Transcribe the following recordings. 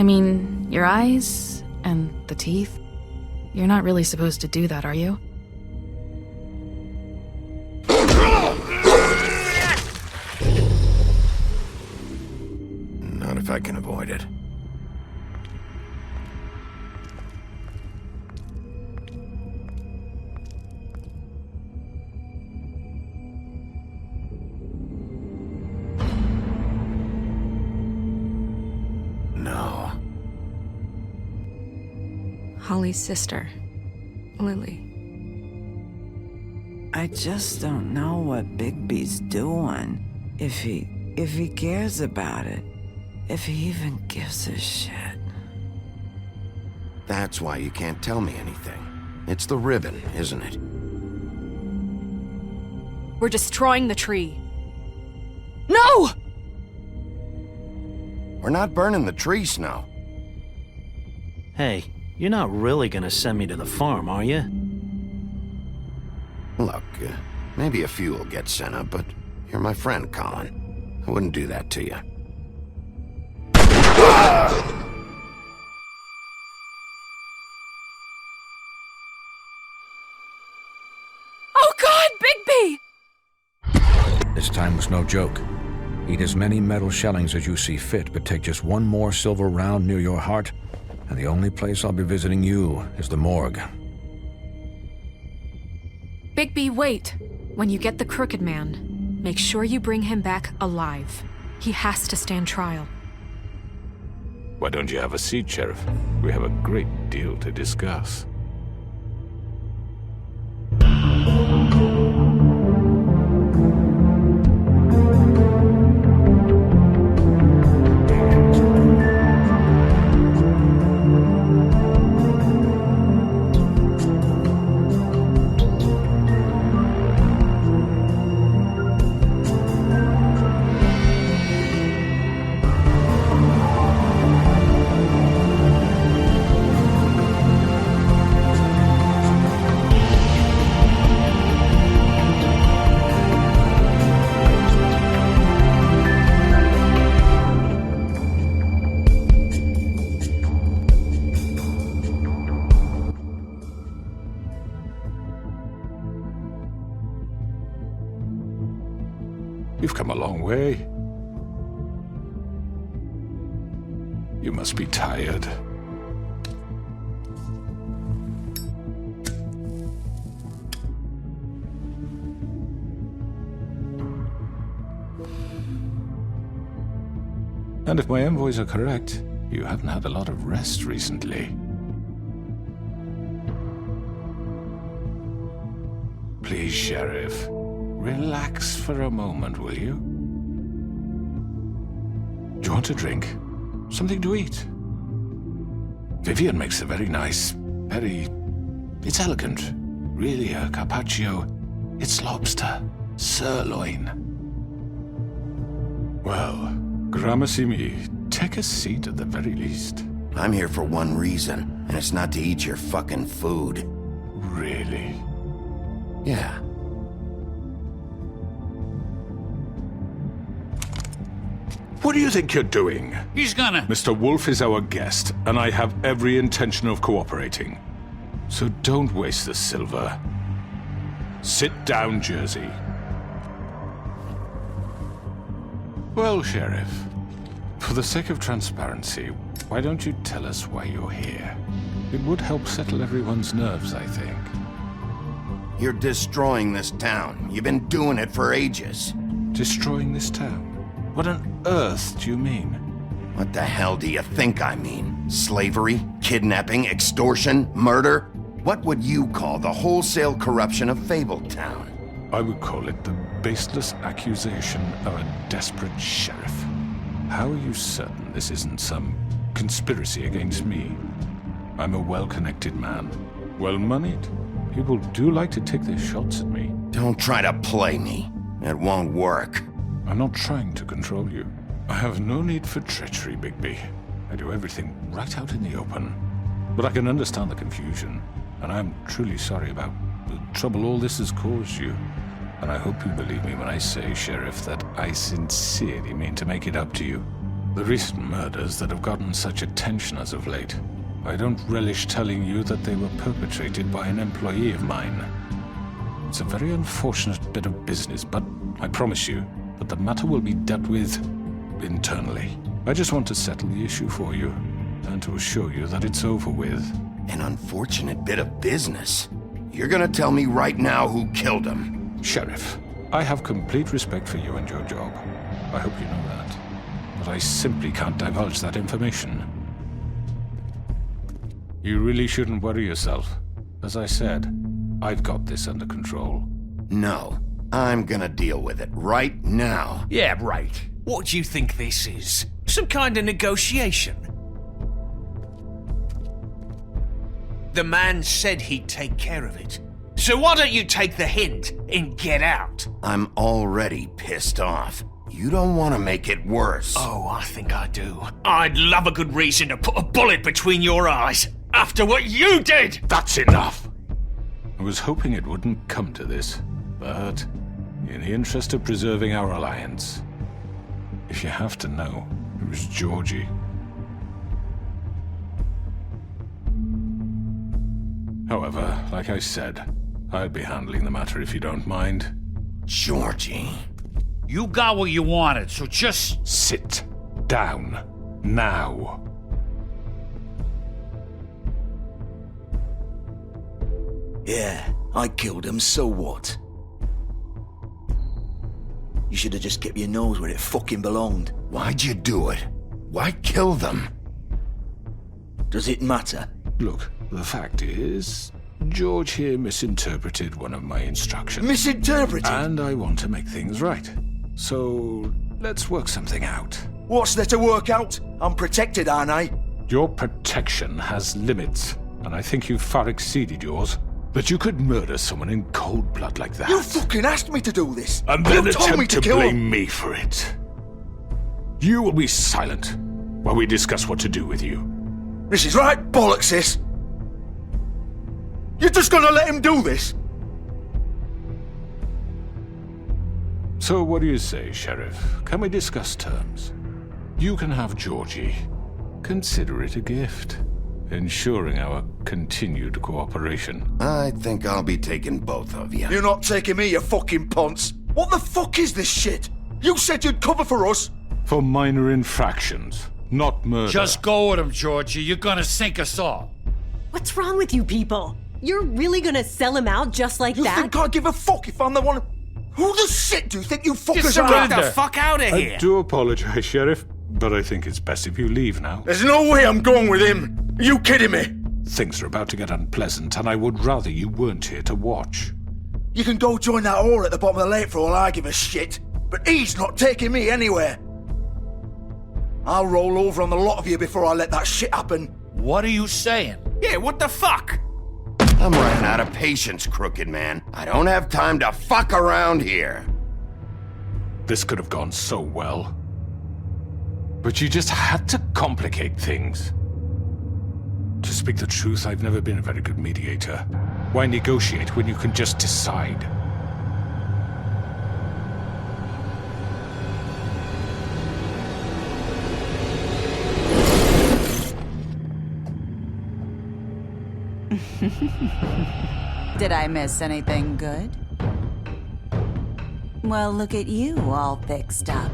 I mean, your eyes and the teeth. You're not really supposed to do that, are you? Not if I can avoid it. No. Holly's sister, Lily. I just don't know what Bigby's doing. If he cares about it. If he even gives a shit. That's why you can't tell me anything. It's the ribbon, isn't it? We're destroying the tree. No! We're not burning the tree, Snow. Hey, you're not really gonna send me to the farm, are you? Look, maybe a few will get sent up, but you're my friend, Colin. I wouldn't do that to you. Oh God, Bigby! This time was no joke. Eat as many metal shellings as you see fit, but take just one more silver round near your heart, and the only place I'll be visiting you is the morgue. Bigby, wait. When you get the Crooked Man, make sure you bring him back alive. He has to stand trial. Why don't you have a seat, Sheriff? We have a great deal to discuss. You've come a long way. You must be tired. And if my envoys are correct, you haven't had a lot of rest recently. Please, Sheriff. Relax for a moment, will you? Do you want a drink? Something to eat? Vivian makes a very nice, it's elegant. Really a carpaccio. It's lobster. Sirloin. Well, gramercy me. Take a seat at the very least. I'm here for one reason, and it's not to eat your fucking food. Really? Yeah. What do you think you're doing? He's gonna... Mr. Wolf is our guest, and I have every intention of cooperating. So don't waste the silver. Sit down, Jersey. Well, Sheriff, for the sake of transparency, why don't you tell us why you're here? It would help settle everyone's nerves, I think. You're destroying this town. You've been doing it for ages. Destroying this town? What on earth do you mean? What the hell do you think I mean? Slavery? Kidnapping? Extortion? Murder? What would you call the wholesale corruption of Fabletown? I would call it the baseless accusation of a desperate sheriff. How are you certain this isn't some conspiracy against me? I'm a well-connected man, well-moneyed. People do like to take their shots at me. Don't try to play me. It won't work. I'm not trying to control you. I have no need for treachery, Bigby. I do everything right out in the open. But I can understand the confusion, and I'm truly sorry about the trouble all this has caused you. And I hope you believe me when I say, Sheriff, that I sincerely mean to make it up to you. The recent murders that have gotten such attention as of late, I don't relish telling you that they were perpetrated by an employee of mine. It's a very unfortunate bit of business, but I promise you that the matter will be dealt with internally. I just want to settle the issue for you, and to assure you that it's over with. An unfortunate bit of business? You're gonna tell me right now who killed him? Sheriff, I have complete respect for you and your job. I hope you know that. But I simply can't divulge that information. You really shouldn't worry yourself. As I said, I've got this under control. No, I'm gonna deal with it right now. Yeah, right. What do you think this is? Some kind of negotiation? The man said he'd take care of it. So why don't you take the hint and get out? I'm already pissed off. You don't want to make it worse. Oh, I think I do. I'd love a good reason to put a bullet between your eyes after what you did! That's enough! I was hoping it wouldn't come to this, but in the interest of preserving our alliance, if you have to know, it was Georgie. However, like I said, I'll be handling the matter if you don't mind. Georgie. You got what you wanted, so just... Sit down. Now. Yeah, I killed him, so what? You should have just kept your nose where it fucking belonged. Why'd you do it? Why kill them? Does it matter? Look, the fact is, George here misinterpreted one of my instructions. Misinterpreted? And I want to make things right. So, let's work something out. What's there to work out? I'm protected, aren't I? Your protection has limits, and I think you've far exceeded yours. That you could murder someone in cold blood like that. You fucking asked me to do this! And then you told me attempt to kill blame him. me for it. You will be silent while we discuss what to do with you. This is right bollocks, sis! You're just gonna let him do this? So what do you say, Sheriff? Can we discuss terms? You can have Georgie. Consider it a gift, ensuring our continued cooperation. I think I'll be taking both of you. You're not taking me, you fucking ponce! What the fuck is this shit? You said you'd cover for us! For minor infractions, not murder. Just go with him, Georgie. You're gonna sink us all. What's wrong with you people? You're really gonna sell him out just like You that? think I give a fuck if I'm the one? Who the shit do you think you fuckers are? Get the fuck out of here! I do apologize, Sheriff, but I think it's best if you leave now. There's no way I'm going with him! Are you kidding me? Things are about to get unpleasant, and I would rather you weren't here to watch. You can go join that whore at the bottom of the lake for all I give a shit, but he's not taking me anywhere. I'll roll over on the lot of you before I let that shit happen. What are you saying? Yeah, what the fuck? I'm running out of patience, crooked man. I don't have time to fuck around here. This could have gone so well. But you just had to complicate things. To speak the truth, I've never been a very good mediator. Why negotiate when you can just decide? Did I miss anything good? Well, look at you, all fixed up.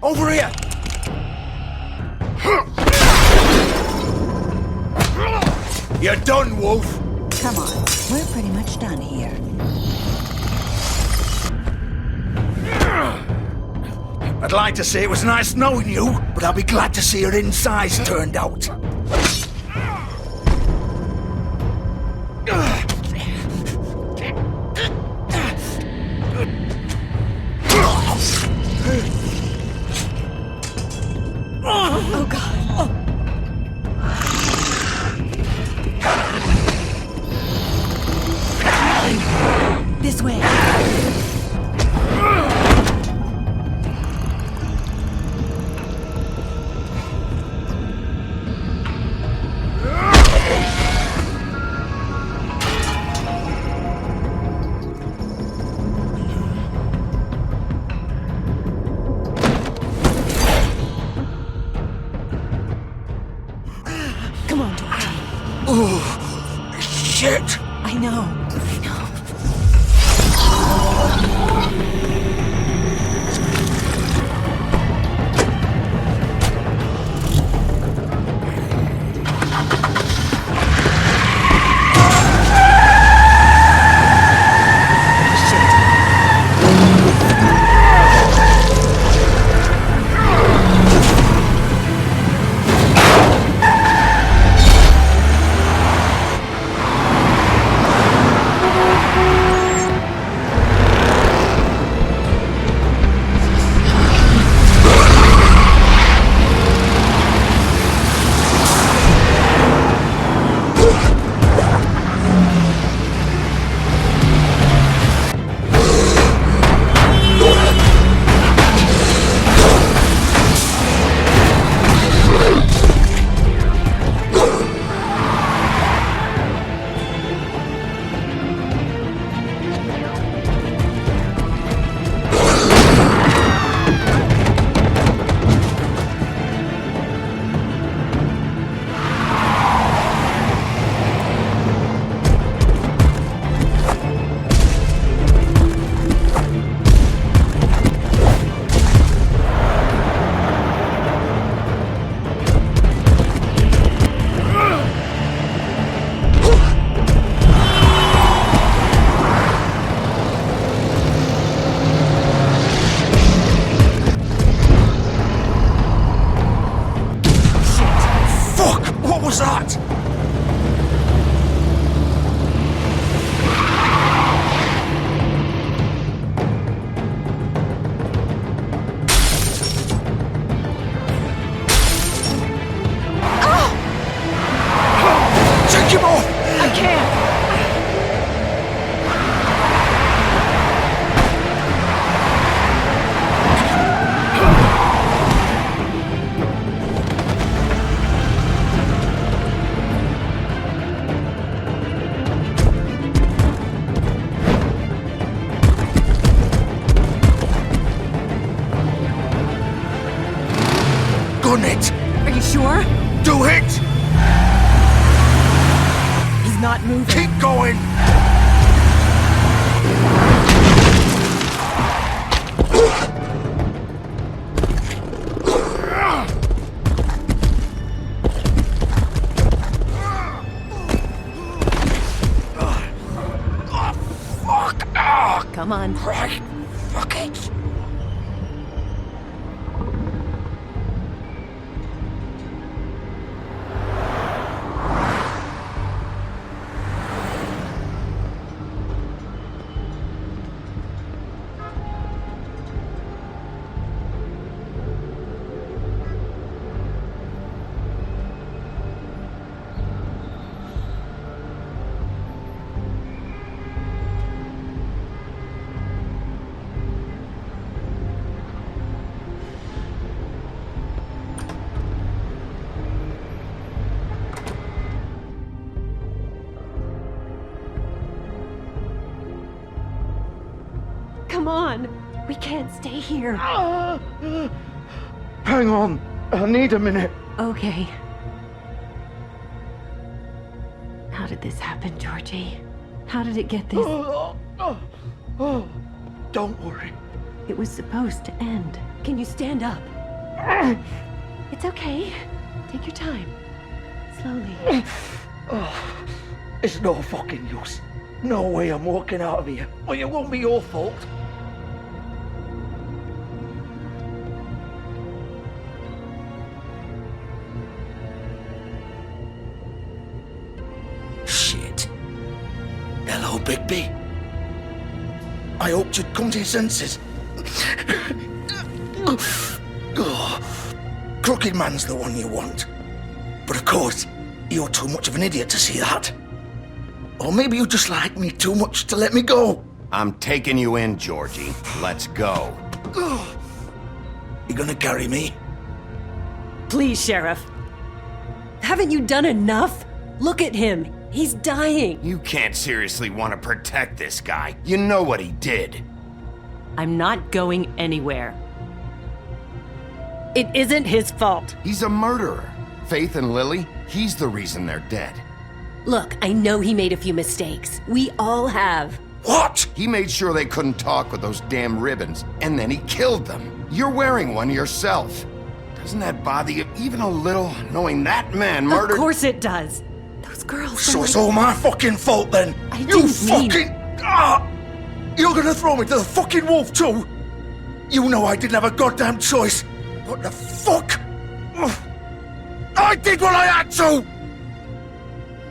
Over here! You're done, Wolf! Come on, we're pretty much done here. I'd like to say it was nice knowing you, but I'll be glad to see your insides turned out. Oh, God. Oh. Come on, Georgie. Oh, shit! I know. Gun it! Are you sure? Do it! He's not moving. Keep going! Come on. Right. Fuck it. Come on. We can't stay here. Hang on. I need a minute. Okay. How did this happen, Georgie? How did it get this? Don't worry. It was supposed to end. Can you stand up? It's okay. Take your time. Slowly. It's no fucking use. No way I'm walking out of here. Well, it won't be your fault. Shit. Hello, Bigby. I hoped you'd come to your senses. Crooked Man's the one you want. But of course, you're too much of an idiot to see that. Or maybe you just like me too much to let me go. I'm taking you in, Georgie. Let's go. You gonna carry me? Please, Sheriff. Haven't you done enough? Look at him. He's dying. You can't seriously want to protect this guy. You know what he did. I'm not going anywhere. It isn't his fault. He's a murderer. Faith and Lily, he's the reason they're dead. Look, I know he made a few mistakes. We all have. What? He made sure they couldn't talk with those damn ribbons, and then he killed them. You're wearing one yourself. Doesn't that bother you even a little, knowing that man murdered— Of course it does. Those girls— So it's all my fucking fault then? You fucking— You're gonna throw me to the fucking wolf too? You know I didn't have a goddamn choice. What the fuck? I did what I had to!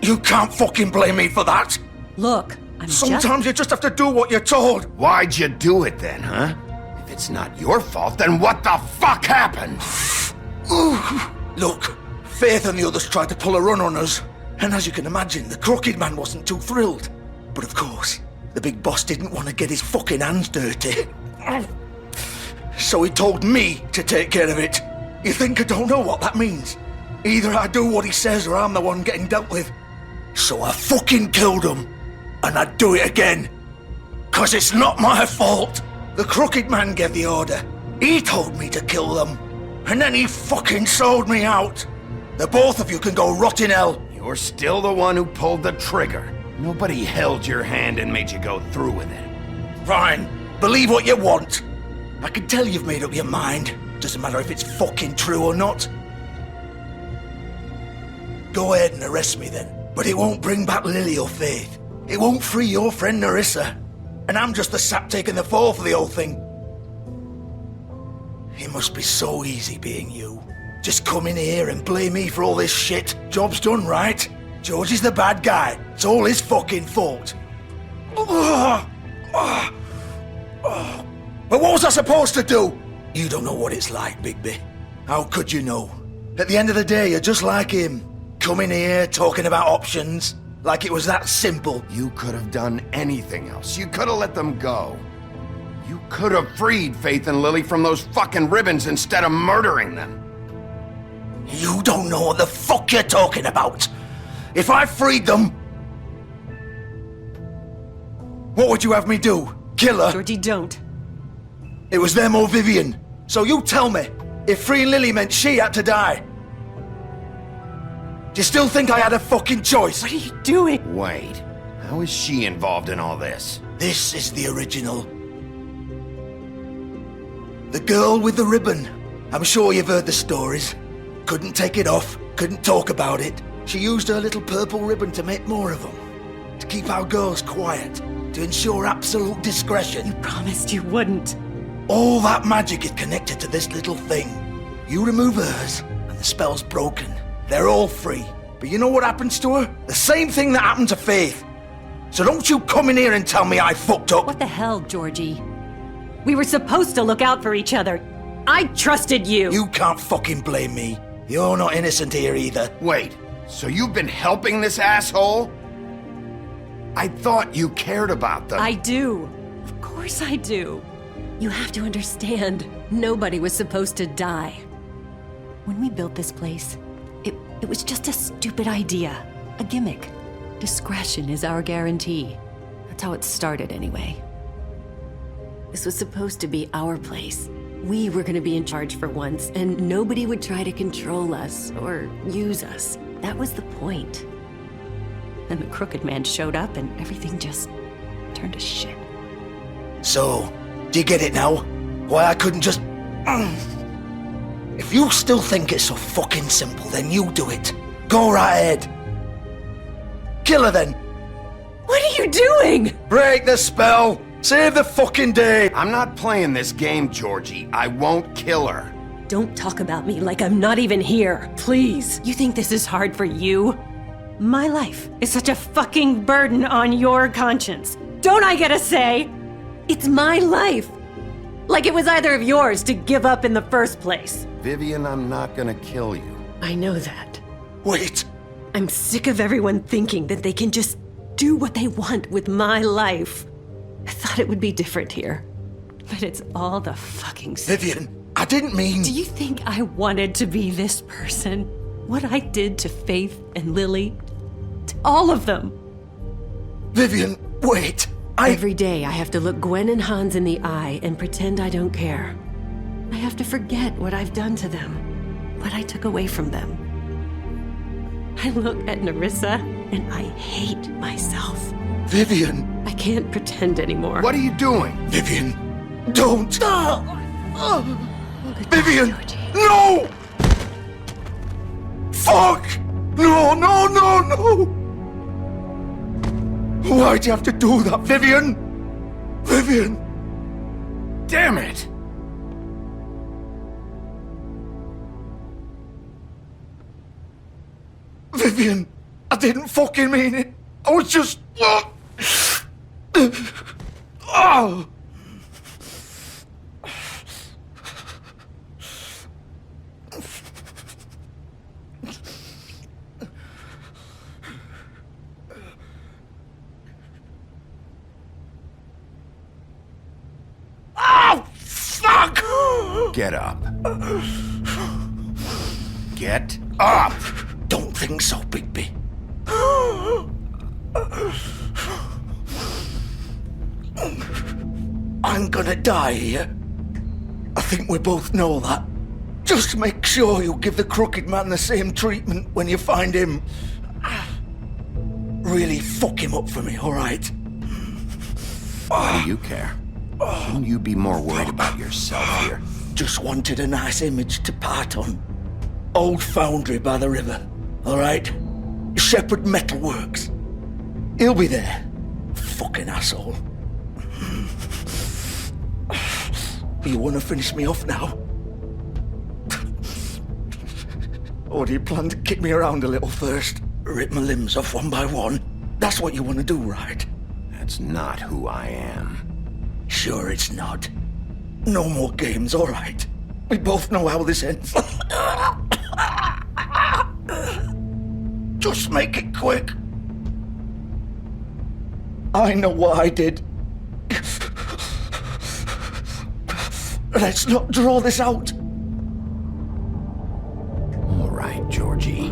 You can't fucking blame me for that. Look, Sometimes you just have to do what you're told. Why'd you do it then, huh? If it's not your fault, then what the fuck happened? Look, Faith and the others tried to pull a run on us. And as you can imagine, the Crooked Man wasn't too thrilled. But of course, the big boss didn't want to get his fucking hands dirty. So he told me to take care of it. You think I don't know what that means? Either I do what he says or I'm the one getting dealt with. So I fucking killed him. And I'd do it again. 'Cause it's not my fault. The Crooked Man gave the order. He told me to kill them. And then he fucking sold me out. The both of you can go rot in hell. You're still the one who pulled the trigger. Nobody held your hand and made you go through with it. Fine. Believe what you want. I can tell you've made up your mind. Doesn't matter if it's fucking true or not. Go ahead and arrest me then. But it won't bring back Lily or Faith. It won't free your friend Nerissa. And I'm just the sap taking the fall for the whole thing. It must be so easy being you. Just come in here and blame me for all this shit. Job's done, right? Georgie's the bad guy. It's all his fucking fault. But what was I supposed to do? You don't know what it's like, Bigby. How could you know? At the end of the day, you're just like him. Coming here, talking about options. Like it was that simple. You could have done anything else. You could have let them go. You could have freed Faith and Lily from those fucking ribbons instead of murdering them. You don't know what the fuck you're talking about. If I freed them, what would you have me do? Kill her? Georgie, don't. It was them or Vivian. So you tell me, if freeing Lily meant she had to die, do you still think I had a fucking choice? What are you doing? Wait, how is she involved in all this? This is the original. The girl with the ribbon. I'm sure you've heard the stories. Couldn't take it off, couldn't talk about it. She used her little purple ribbon to make more of them. To keep our girls quiet. To ensure absolute discretion. You promised you wouldn't. All that magic is connected to this little thing. You remove hers, and the spell's broken. They're all free. But you know what happens to her? The same thing that happened to Faith. So don't you come in here and tell me I fucked up. What the hell, Georgie? We were supposed to look out for each other. I trusted you. You can't fucking blame me. You're not innocent here either. Wait, so you've been helping this asshole? I thought you cared about them. I do. Of course I do. You have to understand, nobody was supposed to die. When we built this place, it was just a stupid idea. A gimmick. Discretion is our guarantee. That's how it started anyway. This was supposed to be our place. We were gonna be in charge for once, and nobody would try to control us or use us. That was the point. Then the Crooked Man showed up and everything just turned to shit. So, do you get it now? Why I couldn't just... If you still think it's so fucking simple, then you do it. Go right ahead. Kill her then. What are you doing? Break the spell. Save the fucking day. I'm not playing this game, Georgie. I won't kill her. Don't talk about me like I'm not even here, please. You think this is hard for you? My life is such a fucking burden on your conscience. Don't I get a say? It's my life. Like it was either of yours to give up in the first place. Vivian, I'm not gonna kill you. I know that. Wait. I'm sick of everyone thinking that they can just do what they want with my life. I thought it would be different here. But it's all the fucking stuff. Vivian, I didn't mean... Do you think I wanted to be this person? What I did to Faith and Lily? To all of them? Vivian, wait. Every day I have to look Gwen and Hans in the eye and pretend I don't care. I have to forget what I've done to them, what I took away from them. I look at Nerissa and I hate myself. Vivian! I can't pretend anymore. What are you doing? Vivian, don't! Vivian! No! Fuck! No, no, no, no! Why'd you have to do that, Vivian? Vivian! Damn it! Vivian, I didn't fucking mean it. I was just... Oh! Oh, fuck! Get up. Get up! Don't think so, Bigby. I'm gonna die here. I think we both know that. Just make sure you give the crooked man the same treatment when you find him. Really fuck him up for me, alright? Why do you care? Shouldn't you be more worried about yourself here? Just wanted a nice image to part on. Old foundry by the river, alright? Shepherd Metalworks. He'll be there. Fucking asshole. You wanna finish me off now? Or do you plan to kick me around a little first? Rip my limbs off one by one? That's what you wanna do, right? That's not who I am. Sure it's not. No more games, alright? We both know how this ends. Just make it quick. I know what I did. Let's not draw this out. All right, Georgie.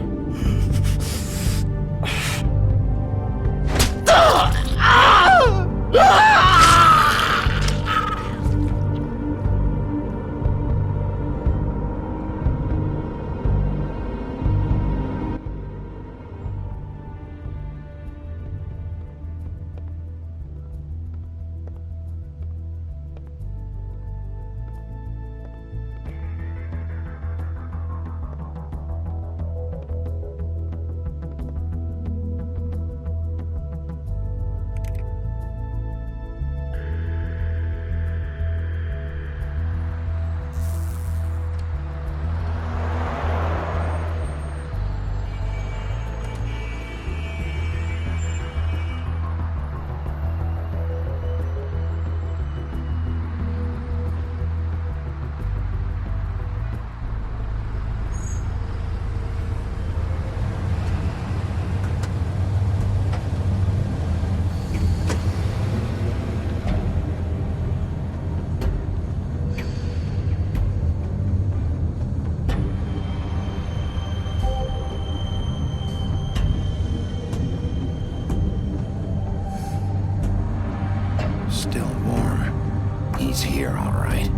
Still warm. He's here, all right.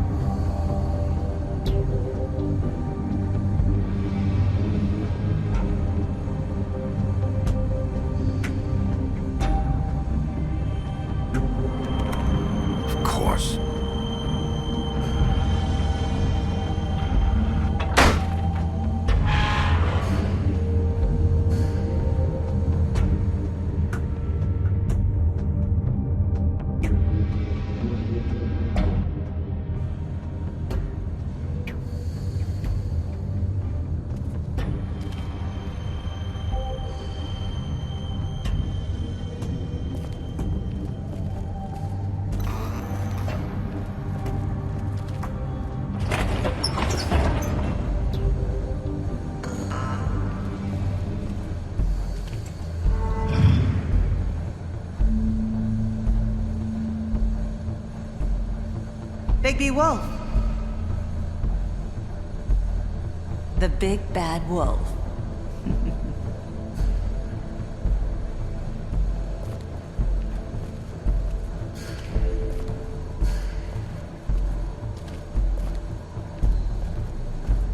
Of course. Bigby Wolf. The big bad wolf.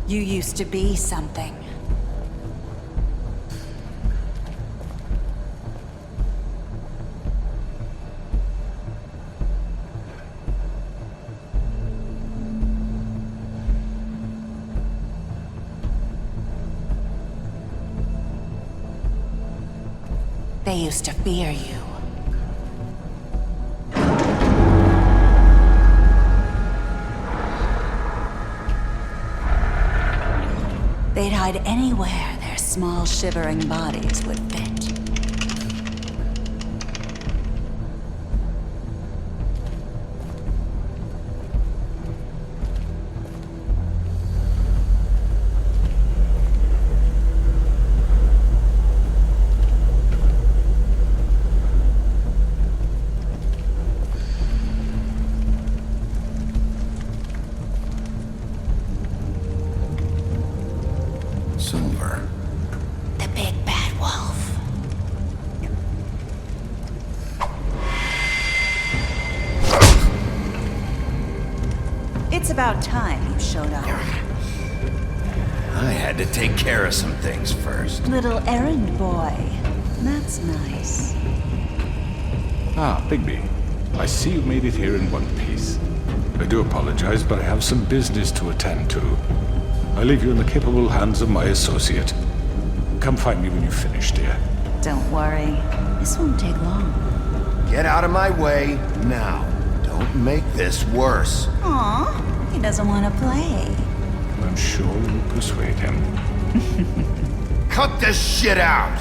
You used to be something. They used to fear you. They'd hide anywhere their small, shivering bodies would fit. Silver. The big bad wolf. It's about time you showed up. I had to take care of some things first. Little errand boy. That's nice. Ah, Bigby. I see you made it here in one piece. I do apologize, but I have some business to attend to. I leave you in the capable hands of my associate. Come find me when you finish, dear. Don't worry. This won't take long. Get out of my way now. Don't make this worse. Aw, he doesn't want to play. I'm sure you'll persuade him. Cut this shit out!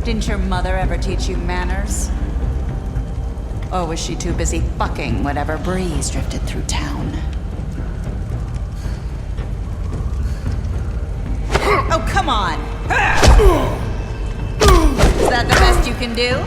Didn't your mother ever teach you manners? Or was she too busy fucking whatever breeze drifted through town? Oh, come on! Is that the best you can do?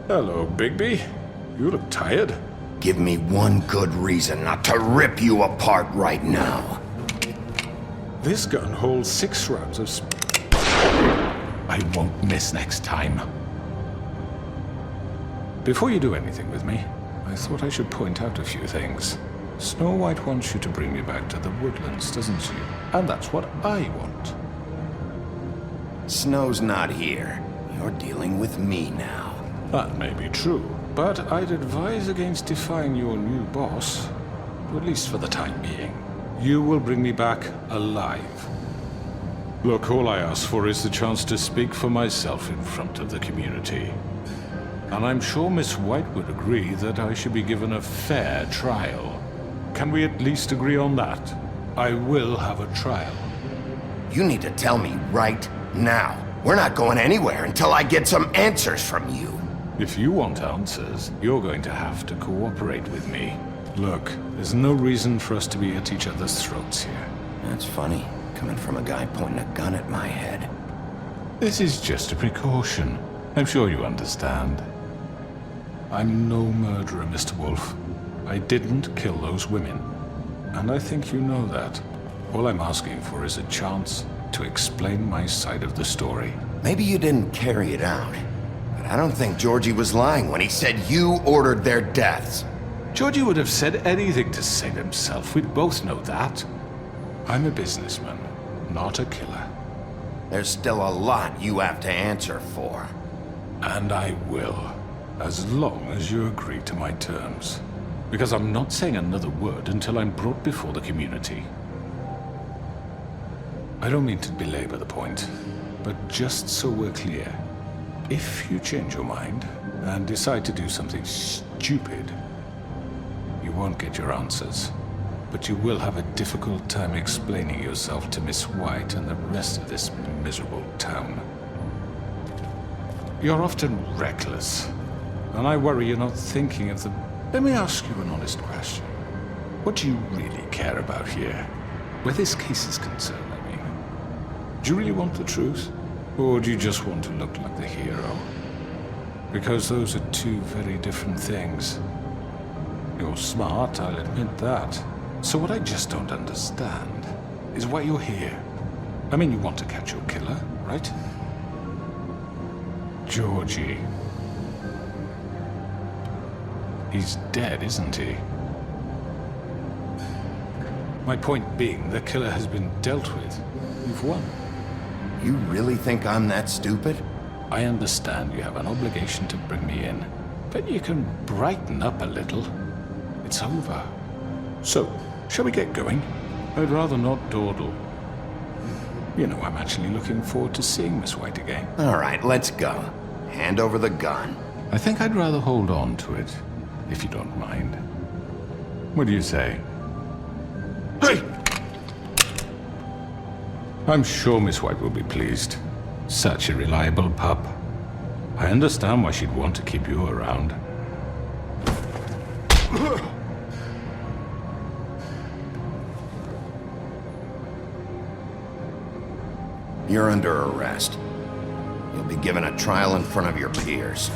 Hello, Bigby. You look tired. Give me one good reason not to rip you apart right now. This gun holds 6 rounds of I won't miss next time. Before you do anything with me, I thought I should point out a few things. Snow White wants you to bring me back to the woodlands, doesn't she? And that's what I want. Snow's not here. You're dealing with me now. That may be true, but I'd advise against defying your new boss, at least for the time being. You will bring me back alive. Look, all I ask for is the chance to speak for myself in front of the community. And I'm sure Miss White would agree that I should be given a fair trial. Can we at least agree on that? I will have a trial. You need to tell me right now. We're not going anywhere until I get some answers from you. If you want answers, you're going to have to cooperate with me. Look, there's no reason for us to be at each other's throats here. That's funny, coming from a guy pointing a gun at my head. This is just a precaution. I'm sure you understand. I'm no murderer, Mr. Wolf. I didn't kill those women. And I think you know that. All I'm asking for is a chance to explain my side of the story. Maybe you didn't carry it out, but I don't think Georgie was lying when he said you ordered their deaths. Georgie would have said anything to save himself. We'd both know that. I'm a businessman, not a killer. There's still a lot you have to answer for. And I will, as long as you agree to my terms. Because I'm not saying another word until I'm brought before the community. I don't mean to belabor the point, but just so we're clear, if you change your mind and decide to do something stupid, you won't get your answers, but you will have a difficult time explaining yourself to Miss White and the rest of this miserable town. You're often reckless, and I worry you're not thinking of the... Let me ask you an honest question. What do you really care about here? Where this case is concerned, I mean. Do you really want the truth? Or do you just want to look like the hero? Because those are two very different things. You're smart, I'll admit that. So what I just don't understand is why you're here. I mean, you want to catch your killer, right? Georgie. He's dead, isn't he? My point being, the killer has been dealt with. You've won. You really think I'm that stupid? I understand you have an obligation to bring me in, but you can brighten up a little. It's over. So, shall we get going? I'd rather not dawdle. You know, I'm actually looking forward to seeing Miss White again. All right, let's go. Hand over the gun. I think I'd rather hold on to it, if you don't mind. What do you say? Hey! I'm sure Miss White will be pleased. Such a reliable pup. I understand why she'd want to keep you around. You're under arrest. You'll be given a trial in front of your peers.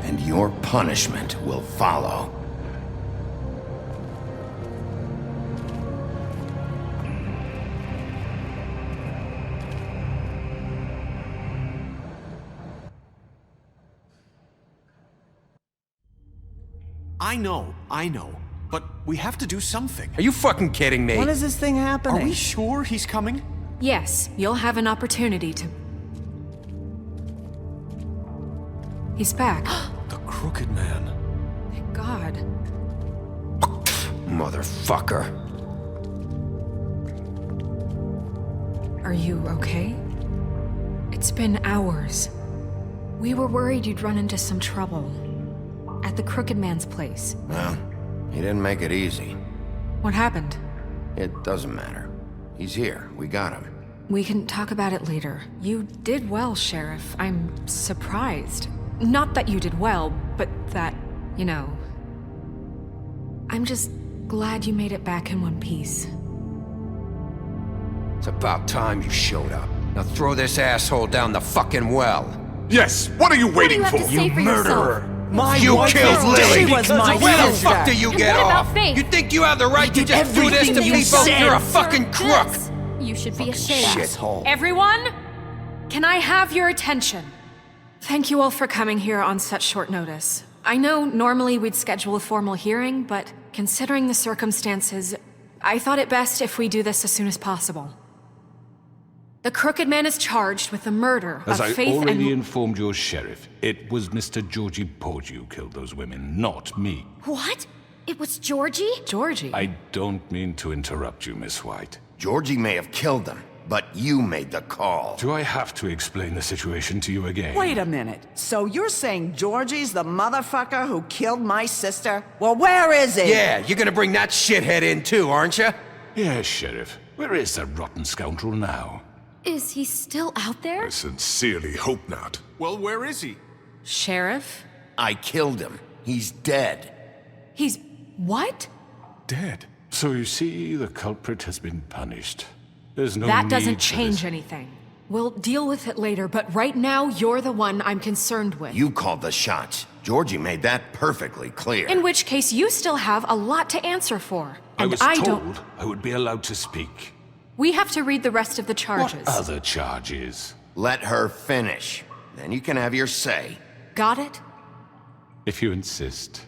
And your punishment will follow. I know. But we have to do something. Are you fucking kidding me? When is this thing happening? Are we sure he's coming? Yes, you'll have an opportunity to... He's back. The Crooked Man. Thank God. Motherfucker. Are you okay? It's been hours. We were worried you'd run into some trouble. At the Crooked Man's place. Well, he didn't make it easy. What happened? It doesn't matter. He's here. We got him. We can talk about it later. You did well, Sheriff. I'm surprised. Not that you did well, but that, you know... I'm just glad you made it back in one piece. It's about time you showed up. Now throw this asshole down the fucking well. Yes, what are you waiting have for? to say for yourself? You wife killed is Lily! She was my Where the sister. fuck do you And get what about off? Faith? You think you have the right to did just do this to everything you people? said. You're a fucking crook! Yes. You should be ashamed. Shithole. Everyone, can I have your attention? Thank you all for coming here on such short notice. I know normally we'd schedule a formal hearing, but considering the circumstances, I thought it best if we do this as soon as possible. The Crooked Man is charged with the murder As of I Faith already and... informed your sheriff, it was Mr. Georgie Porgy who killed those women, not me. What? It was Georgie? Georgie? I don't mean to interrupt you, Miss White. Georgie may have killed them, but you made the call. Do I have to explain the situation to you again? Wait a minute. So you're saying Georgie's the motherfucker who killed my sister? Well, where is he? Yeah, you're gonna bring that shithead in too, aren't you? Yes, Sheriff. Where is that rotten scoundrel now? Is he still out there? I sincerely hope not. Well, where is he? Sheriff? I killed him. He's dead. He's... what? Dead. So you see, the culprit has been punished. There's no That need doesn't for change this. anything. We'll deal with it later, but right now, you're the one I'm concerned with. You called the shots. Georgie made that perfectly clear. In which case, you still have a lot to answer for. I And was I told don't... I would be allowed to speak. We have to read the rest of the charges. What other charges? Let her finish. Then you can have your say. Got it? If you insist.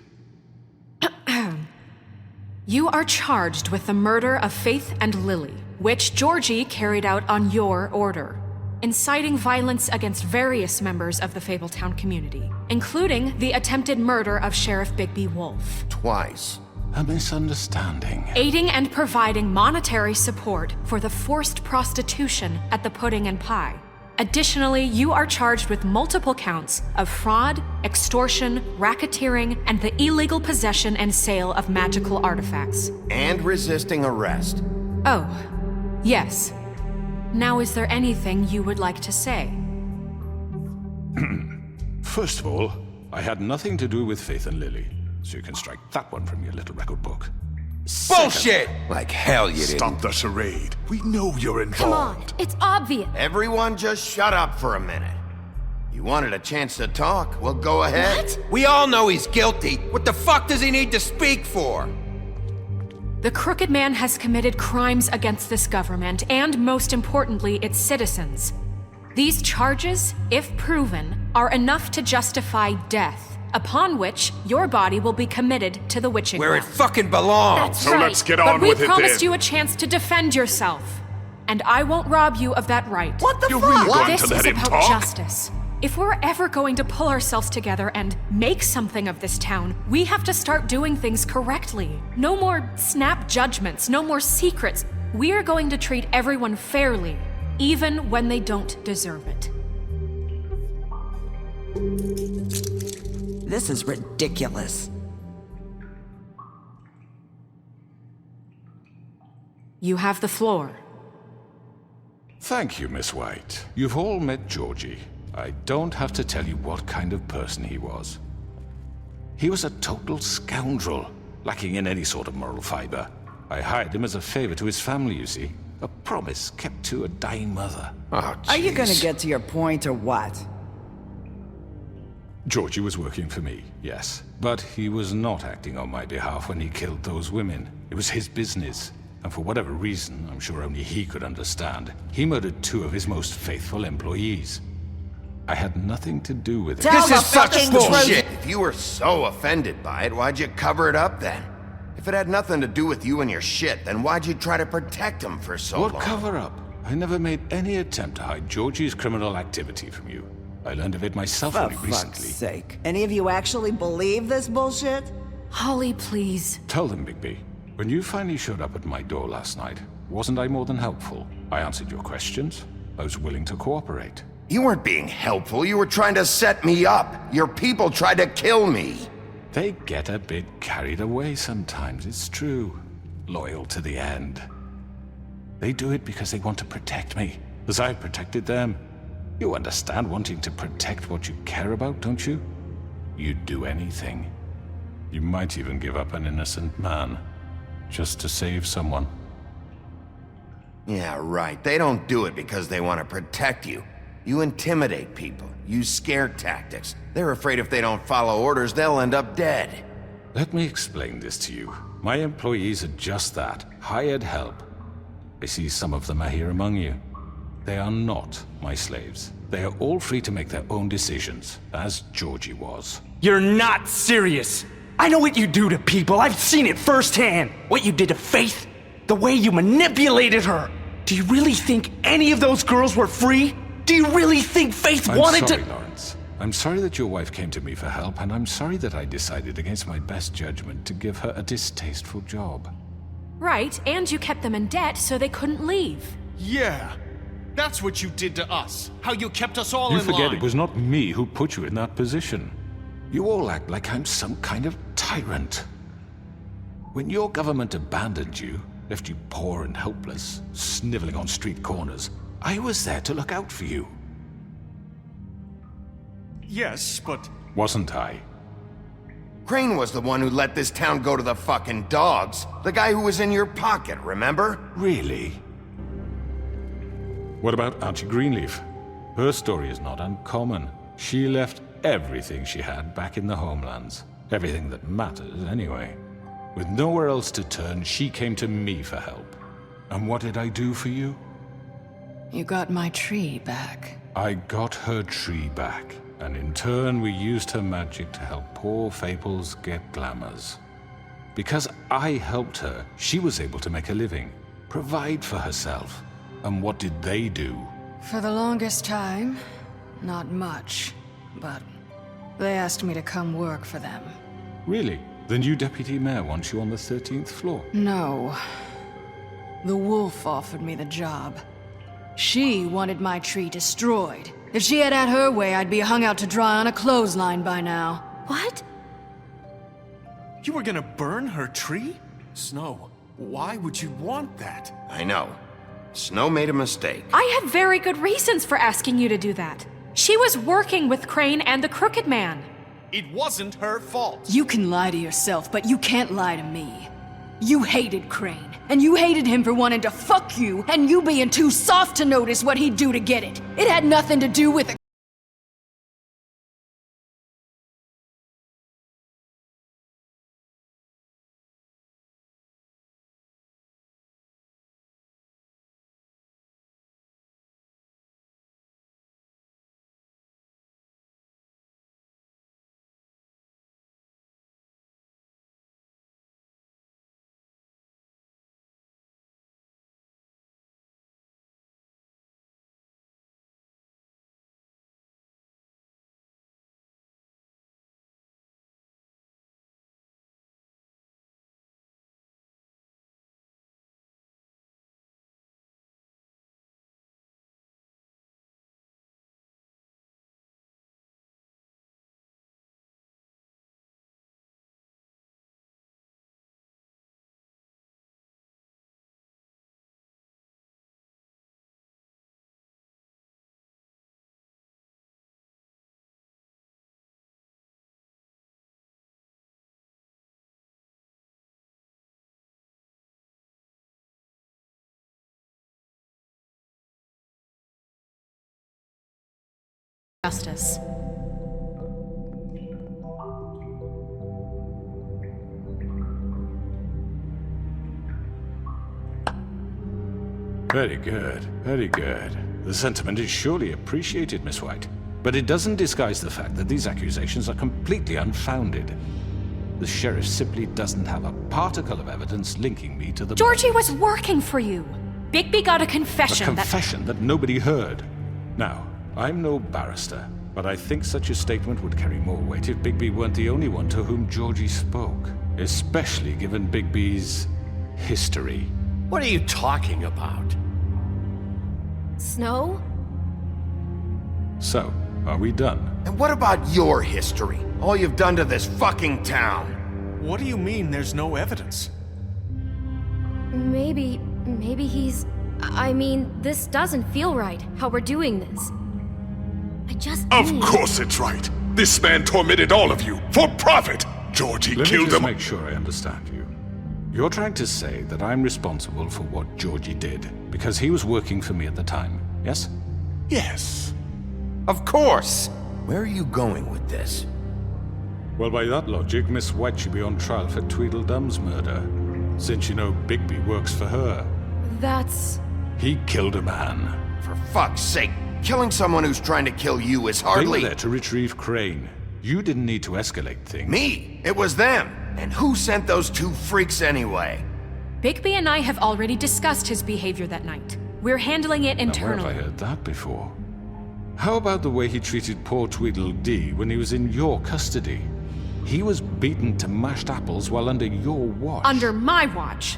You are charged with the murder of Faith and Lily, which Georgie carried out on your order, inciting violence against various members of the Fabletown community, including the attempted murder of Sheriff Bigby Wolf. Twice. A misunderstanding. Aiding and providing monetary support for the forced prostitution at the Pudding and Pie. Additionally, you are charged with multiple counts of fraud, extortion, racketeering, and the illegal possession and sale of magical artifacts. And resisting arrest. Oh, yes. Now, is there anything you would like to say? First of all, I had nothing to do with Faith and Lily, so you can strike that one from your little record book. Bullshit! Like hell you didn't. Stop the charade. We know you're involved. Come on, it's obvious. Everyone just shut up for a minute. You wanted a chance to talk? Well, go ahead. What? We all know he's guilty. What the fuck does he need to speak for? The Crooked Man has committed crimes against this government and, most importantly, its citizens. These charges, if proven, are enough to justify death, upon which your body will be committed to the witching Where it well. fucking belongs. That's So right. let's get on But with we it promised then. you a chance to defend yourself, and I won't rob you of that right. What the You're fuck? really going This to let is him about talk? justice. If we're ever going to pull ourselves together and make something of this town, we have to start doing things correctly. No more snap judgments, no more secrets. We are going to treat everyone fairly, even when they don't deserve it. This is ridiculous. You have the floor. Thank you, Miss White. You've all met Georgie. I don't have to tell you what kind of person he was. He was a total scoundrel, lacking in any sort of moral fiber. I hired him as a favor to his family, you see. A promise kept to a dying mother. Oh, Are you gonna jeez. get to your point or what? Georgie was working for me, yes. But he was not acting on my behalf when he killed those women. It was his business. And for whatever reason, I'm sure only he could understand, he murdered 2 of his most faithful employees. I had nothing to do with it. This is such bullshit! If you were so offended by it, why'd you cover it up then? If it had nothing to do with you and your shit, then why'd you try to protect him for so long? What cover up? I never made any attempt to hide Georgie's criminal activity from you. I learned of it myself For only fuck's recently. sake. Any of you actually believe this bullshit? Holly, please. Tell them, Bigby. When you finally showed up at my door last night, wasn't I more than helpful? I answered your questions. I was willing to cooperate. You weren't being helpful, you were trying to set me up. Your people tried to kill me. They get a bit carried away sometimes, it's true. Loyal to the end. They do it because they want to protect me, as I protected them. You understand wanting to protect what you care about, don't you? You'd do anything. You might even give up an innocent man, just to save someone. Yeah, right. They don't do it because they want to protect you. You intimidate people, use scare tactics. They're afraid if they don't follow orders, they'll end up dead. Let me explain this to you. My employees are just that, hired help. I see some of them are here among you. They are not my slaves. They are all free to make their own decisions, as Georgie was. You're not serious! I know what you do to people, I've seen it firsthand! What you did to Faith, the way you manipulated her! Do you really think any of those girls were free? Do you really think Faith wanted to— I'm sorry, Lawrence. I'm sorry that your wife came to me for help, and I'm sorry that I decided against my best judgment to give her a distasteful job. Right, and you kept them in debt so they couldn't leave. Yeah, that's what you did to us. How you kept us all You in forget line. it was not me who put you in that position. You all act like I'm some kind of tyrant. When your government abandoned you, left you poor and helpless, sniveling on street corners, I was there to look out for you. Yes, but... Wasn't I? Crane was the one who let this town go to the fucking dogs. The guy who was in your pocket, remember? Really? What about Auntie Greenleaf? Her story is not uncommon. She left everything she had back in the homelands. Everything that matters, anyway. With nowhere else to turn, she came to me for help. And what did I do for you? You got my tree back. I got her tree back, and in turn we used her magic to help poor Fables get glamours. Because I helped her, she was able to make a living, provide for herself. And what did they do? For the longest time, not much, but they asked me to come work for them. Really? The new deputy mayor wants you on the 13th floor? No. The wolf offered me the job. She wanted my tree destroyed. If she had her way, I'd be hung out to dry on a clothesline by now. What? You were gonna burn her tree? Snow, why would you want that? I know. Snow made a mistake. I had very good reasons for asking you to do that. She was working with Crane and the Crooked Man. It wasn't her fault. You can lie to yourself, but you can't lie to me. You hated Crane, and you hated him for wanting to fuck you, and you being too soft to notice what he'd do to get it. It had nothing to do with it. Justice. Very good, very good. The sentiment is surely appreciated, Miss White. But it doesn't disguise the fact that these accusations are completely unfounded. The sheriff simply doesn't have a particle of evidence linking me to the... Georgie was working for you. Bigby got a confession. A confession that nobody heard. Now, I'm no barrister, but I think such a statement would carry more weight if Bigby weren't the only one to whom Georgie spoke. Especially given Bigby's history. What are you talking about? Snow? So, are we done? And what about your history? All you've done to this fucking town? What do you mean there's no evidence? Maybe he's... I mean, this doesn't feel right, how we're doing this. I just Of course it's right. This man tormented all of you, for profit! Georgie Let killed me just them. make sure I understand you. You're trying to say that I'm responsible for what Georgie did, because he was working for me at the time, yes? Yes. Of course! Where are you going with this? Well, by that logic, Miss White should be on trial for Tweedledum's murder, since you know Bigby works for her. That's... He killed a man. For fuck's sake, killing someone who's trying to kill you is hardly... They were there to retrieve Crane. You didn't need to escalate things. Me? It was them! And who sent those two freaks anyway? Bigby and I have already discussed his behavior that night. We're handling it internally. Now, where have I heard that before? How about the way he treated poor Tweedledee when he was in your custody? He was beaten to mashed apples while under your watch. Under my watch.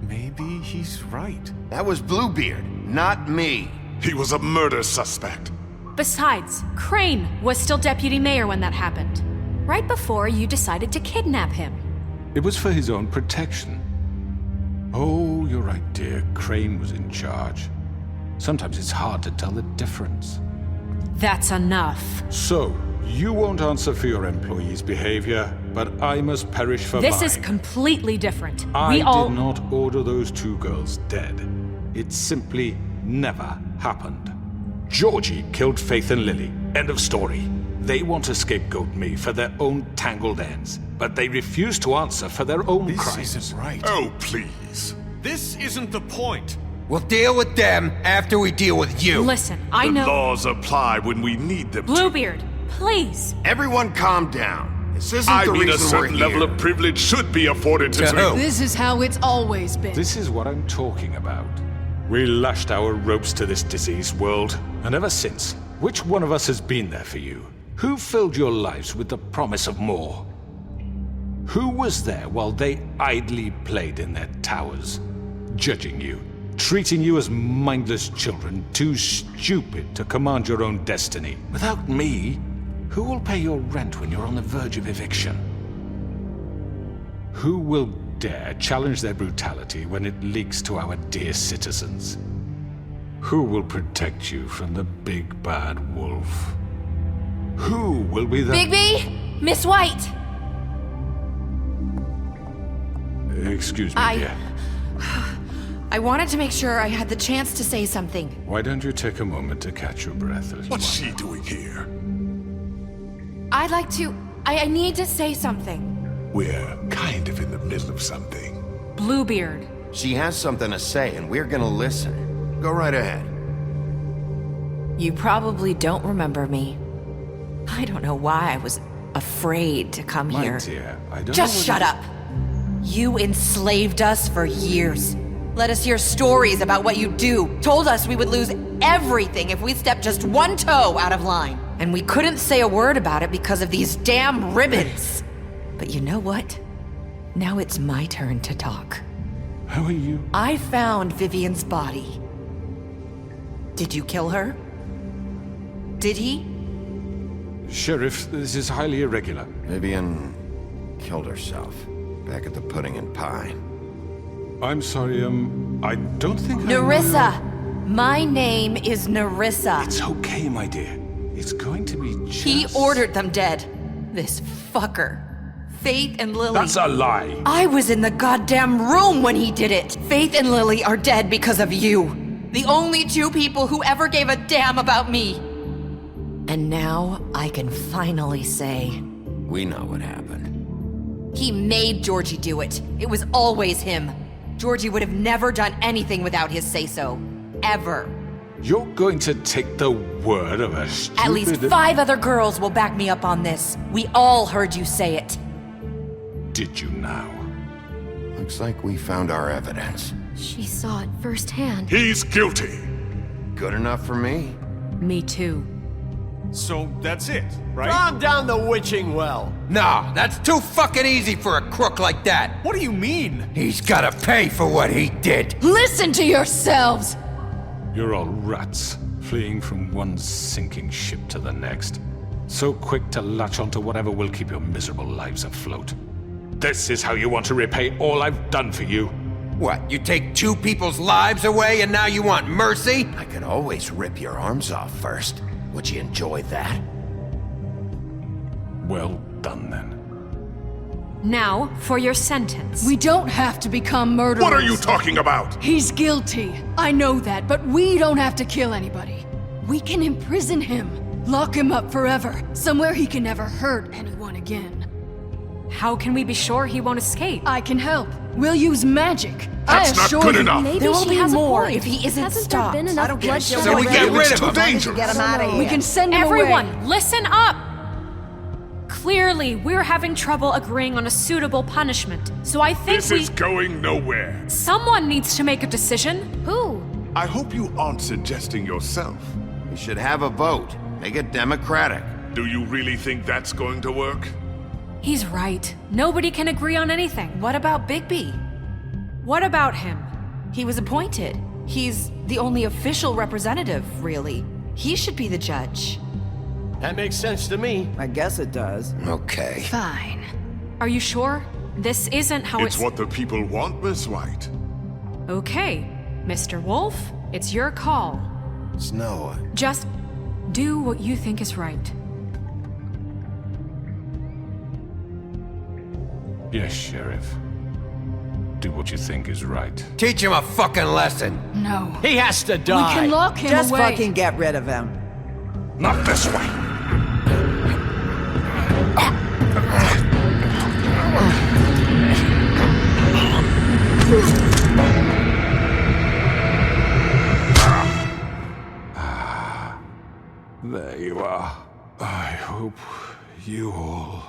Maybe he's right. That was Bluebeard, not me. He was a murder suspect. Besides, Crane was still deputy mayor when that happened. Right before you decided to kidnap him. It was for his own protection. Oh, you're right, dear. Crane was in charge. Sometimes it's hard to tell the difference. That's enough. So, you won't answer for your employees' behavior, but I must perish for This mine. is completely different. I We all... did not order those two girls dead. It simply never happened. Georgie killed Faith and Lily. End of story. They want to scapegoat me for their own tangled ends, but they refuse to answer for their own crimes. This isn't right. Oh, please. This isn't the point. We'll deal with them after we deal with you. Listen, I The know... laws apply when we need them to. Bluebeard, please. Everyone calm down. This isn't I the mean, a reason we're certain here. level of privilege should be afforded to who? This is how it's always been. This is what I'm talking about. We lashed our ropes to this diseased world, and ever since, which one of us has been there for you? Who filled your lives with the promise of more? Who was there while they idly played in their towers, judging you, treating you as mindless children, too stupid to command your own destiny? Without me, who will pay your rent when you're on the verge of eviction? Who will dare challenge their brutality when it leaks to our dear citizens? Who will protect you from the big bad wolf? Who will be the... Bigby! Miss White! Excuse me, dear. I wanted to make sure I had the chance to say something. Why don't you take a moment to catch your breath? What's she doing here? I'd like to... I need to say something. We're kind of in the middle of something. Bluebeard. She has something to say, and we're gonna listen. Go right ahead. You probably don't remember me. I don't know why I was afraid to come My here. dear, I don't Just know shut up! You enslaved us for years. Let us hear stories about what you do. Told us we would lose everything if we stepped just one toe out of line. And we couldn't say a word about it because of these damn ribbons. But you know what? Now it's my turn to talk. How are you? I found Vivian's body. Did you kill her? Did he? Sheriff, this is highly irregular. Vivian killed herself back at the Pudding and Pie. I'm sorry, I don't think Nerissa! My name is Nerissa. It's okay, my dear. It's going to be just... He ordered them dead. This fucker. Faith and Lily... That's a lie! I was in the goddamn room when he did it! Faith and Lily are dead because of you. The only two people who ever gave a damn about me. And now I can finally say... We know what happened. He made Georgie do it. It was always him. Georgie would have never done anything without his say-so. Ever. You're going to take the word of a stupid... At least 5 other girls will back me up on this. We all heard you say it. Did you now? Looks like we found our evidence. She saw it firsthand. He's guilty. Good enough for me. Me too. So that's it, right? Calm down the witching well. Nah, that's too fucking easy for a crook like that. What do you mean? He's gotta pay for what he did. Listen to yourselves! You're all rats, fleeing from one sinking ship to the next. So quick to latch onto whatever will keep your miserable lives afloat. This is how you want to repay all I've done for you? What, you take 2 people's lives away and now you want mercy? I could always rip your arms off first. Would you enjoy that? Well done, then. Now, for your sentence. We don't have to become murderers. What are you talking about? He's guilty. I know that, but we don't have to kill anybody. We can imprison him. Lock him up forever. Somewhere he can never hurt anyone again. How can we be sure he won't escape? I can help. We'll use magic. That's not good enough. Maybe There will she be has more a point. if he isn't Hasn't stopped. there been I enough don't get bloodshed it. So we get rid of already? him. Dangerous. Get him out of here. We can send him Everyone, away. listen up! Clearly, we're having trouble agreeing on a suitable punishment. So I think This is going nowhere. someone needs to make a decision. Who? I hope you aren't suggesting yourself. We should have a vote. Make it democratic. Do you really think that's going to work? He's right. Nobody can agree on anything. What about Bigby? What about him? He was appointed. He's the only official representative, really. He should be the judge. That makes sense to me. I guess it does. Okay. Fine. Are you sure? This isn't how It's what the people want, Miss White. Okay, Mr. Wolf, it's your call. Snow. Just do what you think is right. Yes, Sheriff. Do what you think is right. Teach him a fucking lesson. No. He has to die. We can lock him Just away. fucking get rid of him. Not this way. There you are. I hope you all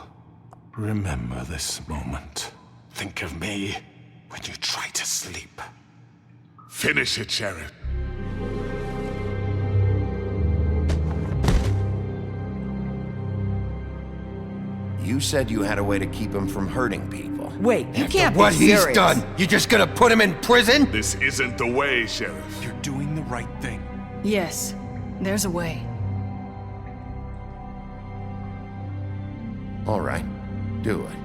remember this moment. Think of me when you try to sleep. Finish it, Sheriff. You said you had a way to keep him from hurting people. Wait, you can't What be he's serious. done, you just gonna put him in prison? This isn't the way, Sheriff. You're doing the right thing. Yes, there's a way. All right. Do it.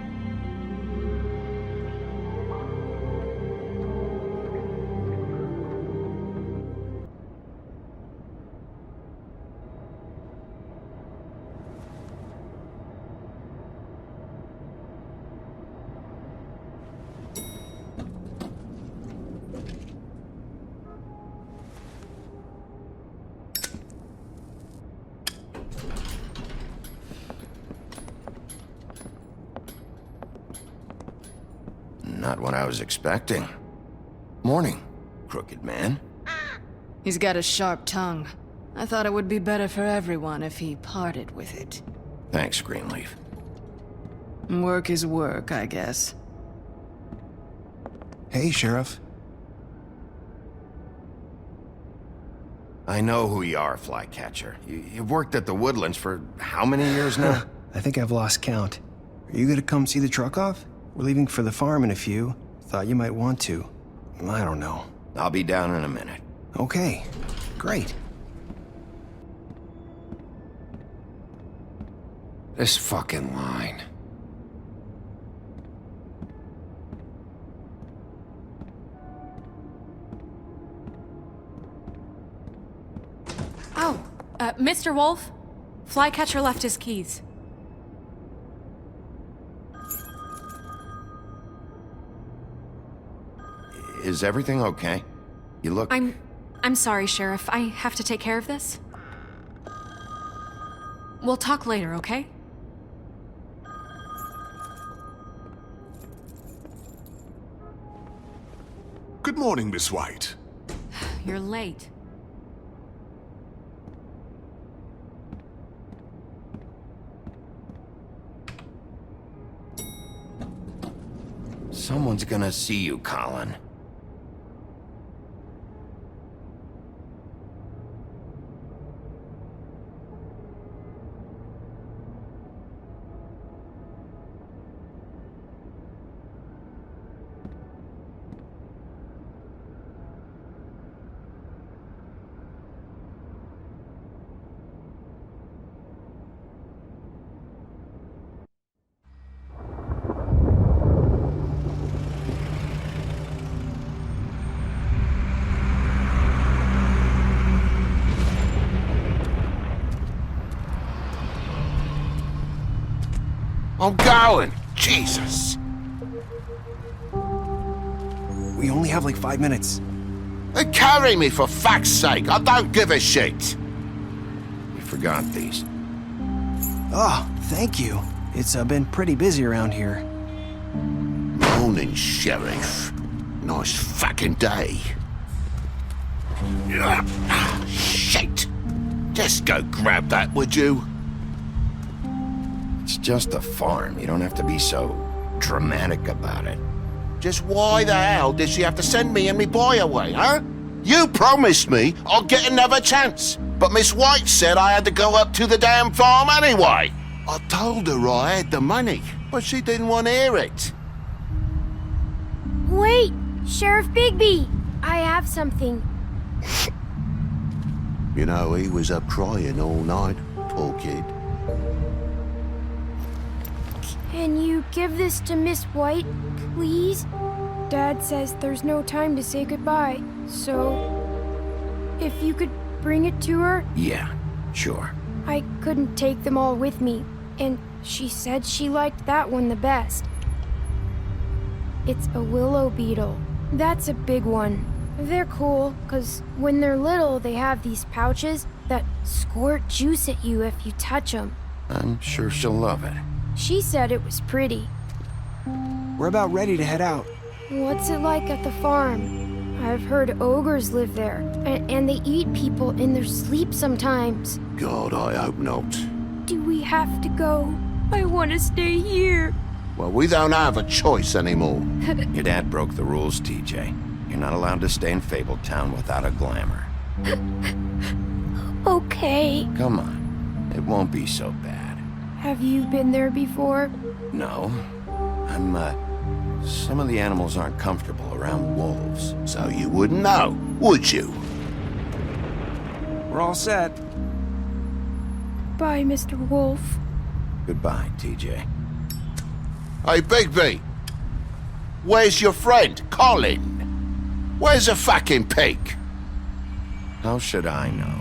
Not what I was expecting. Morning, crooked man. He's got a sharp tongue. I thought it would be better for everyone if he parted with it. Thanks, Greenleaf. Work is work, I guess. Hey, Sheriff. I know who you are, Flycatcher. You've worked at the Woodlands for how many years now? I think I've lost count. Are you gonna come see the truck off? We're leaving for the farm in a few. Thought you might want to. I don't know. I'll be down in a minute. Okay, great. This fucking line. Oh, Mr. Wolf, Flycatcher left his keys. Is everything okay? You look... I'm sorry, Sheriff. I have to take care of this. We'll talk later, okay? Good morning, Miss White. You're late. Someone's gonna see you, Colin. I'm going! Jesus! We only have like 5 minutes. Carry me, for fuck's sake! I don't give a shit! forgot these. Oh, thank you. It's been pretty busy around here. Morning, Sheriff. Nice fucking day. Shit! Just go grab that, would you? It's just a farm. You don't have to be so dramatic about it. Just why the hell did she have to send me and me boy away, huh? You promised me I'll get another chance, but Miss White said I had to go up to the damn farm anyway. I told her I had the money, but she didn't want to hear it. Wait, Sheriff Bigby! I have something. You know, he was up crying all night, poor kid. Can you give this to Miss White, please? Dad says there's no time to say goodbye, so if you could bring it to her? Yeah, sure. I couldn't take them all with me, and she said she liked that one the best. It's a willow beetle. That's a big one. They're cool, 'cause when they're little, they have these pouches that squirt juice at you if you touch them. I'm sure she'll love it. She said it was pretty. We're about ready to head out. What's it like at the farm? I've heard ogres live there, and they eat people in their sleep sometimes. God, I hope not. Do we have to go? I want to stay here. Well, we don't have a choice anymore. Your dad broke the rules, TJ. You're not allowed to stay in Fabletown without a glamour. Okay. Come on. It won't be so bad. Have you been there before? No. Some of the animals aren't comfortable around wolves. So you wouldn't know, would you? We're all set. Bye, Mr. Wolf. Goodbye, TJ. Hey, Bigby! Where's your friend, Colin? Where's the fucking pig? How should I know?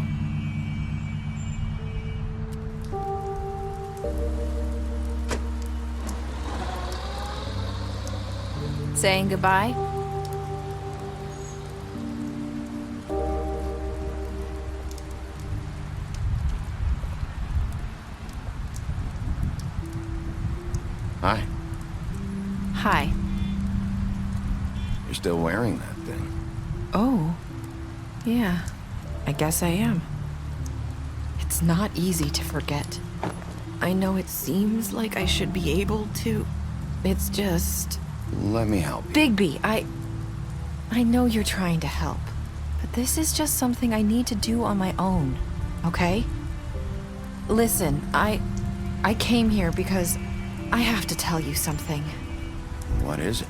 Saying goodbye? Hi. Hi. You're still wearing that thing. Oh. Yeah. I guess I am. It's not easy to forget. I know it seems like I should be able to. It's just... Let me help you. Bigby, I know you're trying to help, but this is just something I need to do on my own, okay? Listen, I came here because I have to tell you something. What is it?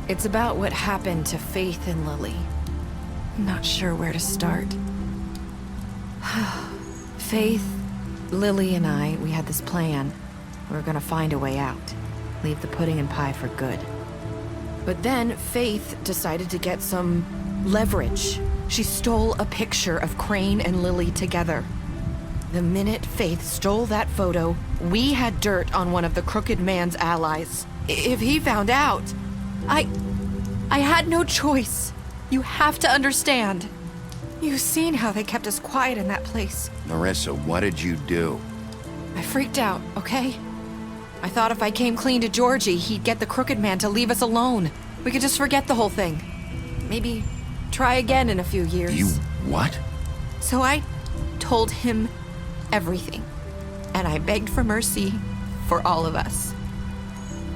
It's about what happened to Faith and Lily. I'm not sure where to start. Faith, Lily, and I, we had this plan. We were gonna find a way out. Leave the pudding and pie for good. But then Faith decided to get some leverage. She stole a picture of Crane and Lily together. The minute Faith stole that photo, we had dirt on one of the crooked man's allies. If he found out, I had no choice. You have to understand. You've seen how they kept us quiet in that place. Marissa, what did you do? I freaked out, okay? I thought if I came clean to Georgie, he'd get the crooked man to leave us alone. We could just forget the whole thing. Maybe try again in a few years. You what? So I told him everything. And I begged for mercy for all of us.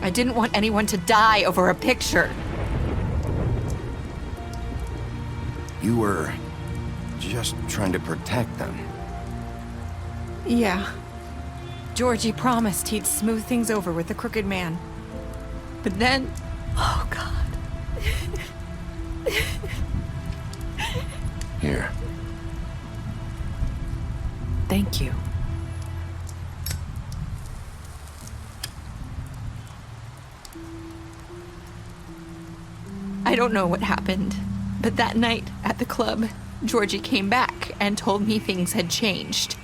I didn't want anyone to die over a picture. You were just trying to protect them. Yeah. Georgie promised he'd smooth things over with the crooked man. But then... Oh, God. Here. Thank you. I don't know what happened, but that night at the club, Georgie came back and told me things had changed.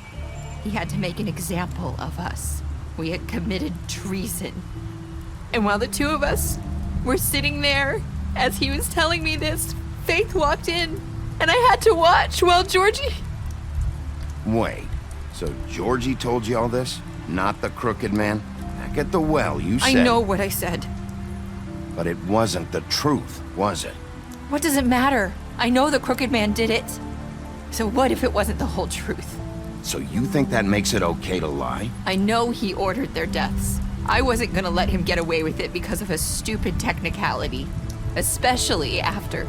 He had to make an example of us. We had committed treason. And while the two of us were sitting there, as he was telling me this, Faith walked in, and I had to watch while Georgie... Wait, so Georgie told you all this? Not the crooked man? Back at the well, you said... I know what I said. But it wasn't the truth, was it? What does it matter? I know the crooked man did it. So what if it wasn't the whole truth? So you think that makes it okay to lie? I know he ordered their deaths. I wasn't gonna let him get away with it because of a stupid technicality. Especially after...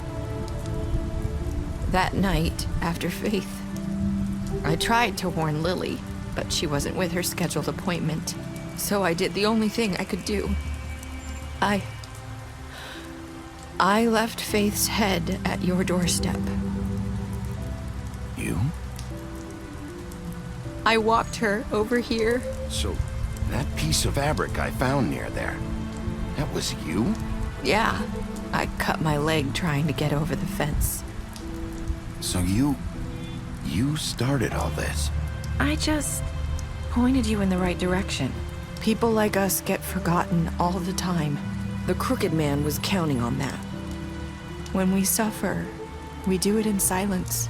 that night, after Faith. I tried to warn Lily, but she wasn't with her scheduled appointment. So I did the only thing I could do. I left Faith's head at your doorstep. You? I walked her over here. So, that piece of fabric I found near there, that was you? Yeah, I cut my leg trying to get over the fence. So you started all this? I just pointed you in the right direction. People like us get forgotten all the time. The crooked man was counting on that. When we suffer, we do it in silence,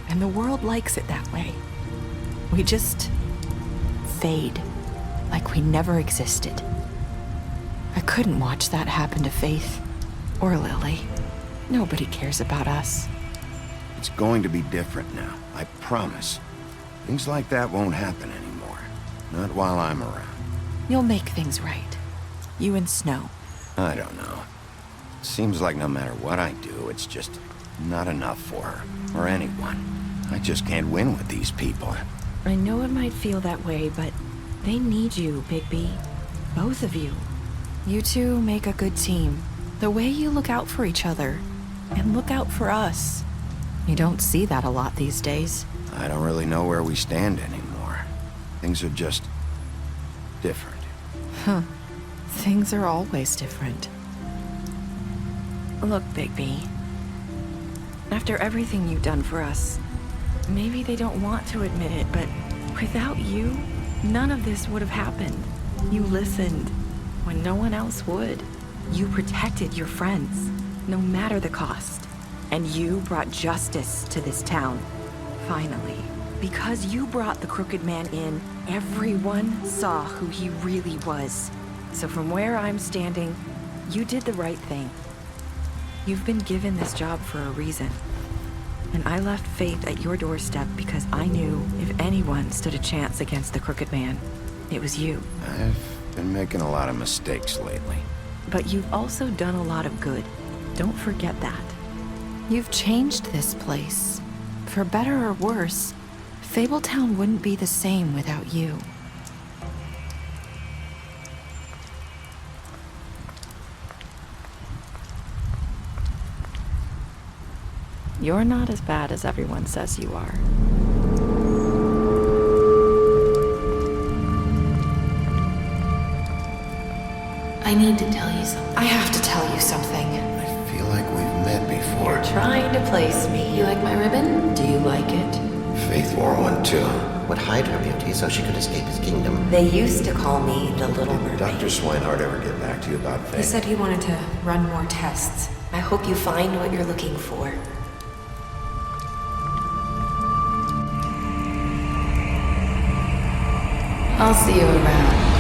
and the world likes it that way. We just fade, like we never existed. I couldn't watch that happen to Faith, or Lily. Nobody cares about us. It's going to be different now, I promise. Things like that won't happen anymore. Not while I'm around. You'll make things right. You and Snow. I don't know. Seems like no matter what I do, it's just not enough for her, or anyone. I just can't win with these people. I know it might feel that way, but they need you, Bigby. Both of you. You two make a good team. The way you look out for each other, and look out for us. You don't see that a lot these days. I don't really know where we stand anymore. Things are just... different. Huh. Things are always different. Look, Bigby. After everything you've done for us, maybe they don't want to admit it, but without you, none of this would have happened. You listened when no one else would. You protected your friends, no matter the cost. And you brought justice to this town. Finally. Because you brought the crooked man in, everyone saw who he really was. So from where I'm standing, you did the right thing. You've been given this job for a reason. And I left Faith at your doorstep because I knew if anyone stood a chance against the crooked man, it was you. I've been making a lot of mistakes lately. But you've also done a lot of good. Don't forget that. You've changed this place. For better or worse, Fabletown wouldn't be the same without you. You're not as bad as everyone says you are. I need to tell you something. I have to tell you something. I feel like we've met before. You're trying to place me. You like my ribbon? Do you like it? Faith wore one too. Would hide her beauty so she could escape his kingdom. They used to call me the Little Mermaid. Dr. Swinehart ever get back to you about Faith? He said he wanted to run more tests. I hope you find what you're looking for. I'll see you around.